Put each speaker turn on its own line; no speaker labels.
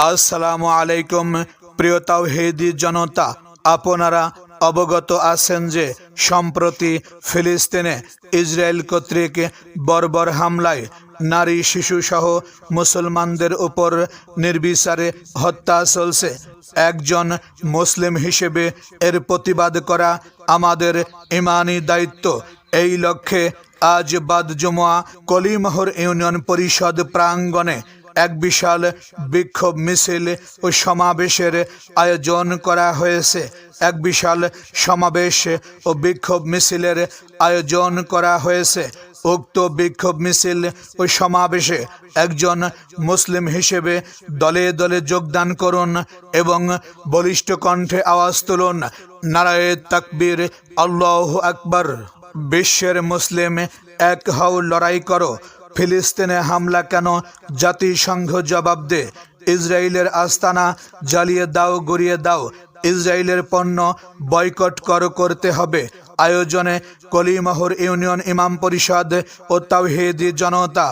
আসসালামু আলাইকুম প্রিয় তাওহীদি জনতা, আপনারা অবগত আছেন যে সম্প্রতি ফিলিস্তিনে ইসরায়েল কর্তৃক বর্বর হামলায় নারী শিশু সহ মুসলমানদের উপর নির্বিচারে হত্যা চলছে। একজন মুসলিম হিসেবে এর প্রতিবাদ করা আমাদের ঈমানি দায়িত্ব। এই লক্ষ্যে আজ বাদ জুমা কলিমহর ইউনিয়ন পরিষদ প্রাঙ্গণে এক বিশাল বিক্ষোভ মিছিল ও সমাবেশের আয়োজন করা হয়েছে। এক বিশাল সমাবেশ ও বিক্ষোভ মিছিলের আয়োজন করা হয়েছে। উক্ত বিক্ষোভ মিছিল ও সমাবেশে একজন মুসলিম হিসেবে দলে দলে যোগদান করুন এবং বলিষ্ঠ কণ্ঠে আওয়াজ তুলুন, নারায়ে তাকবীর, আল্লাহু আকবার। বিশ্বের মুসলিম এক হও, লড়াই করো। ফিলিস্তিনে হামলা কেন? জাতিসংঘ জবাব দে। ইসরায়েলের আস্তানা জ্বালিয়ে দাও, গড়িয়ে দাও। ইসরায়েলের পণ্য বয়কট করতে হবে। আয়োজনে কলিমহর ইউনিয়ন ইমাম পরিষদ ও তাওহীদি জনতা।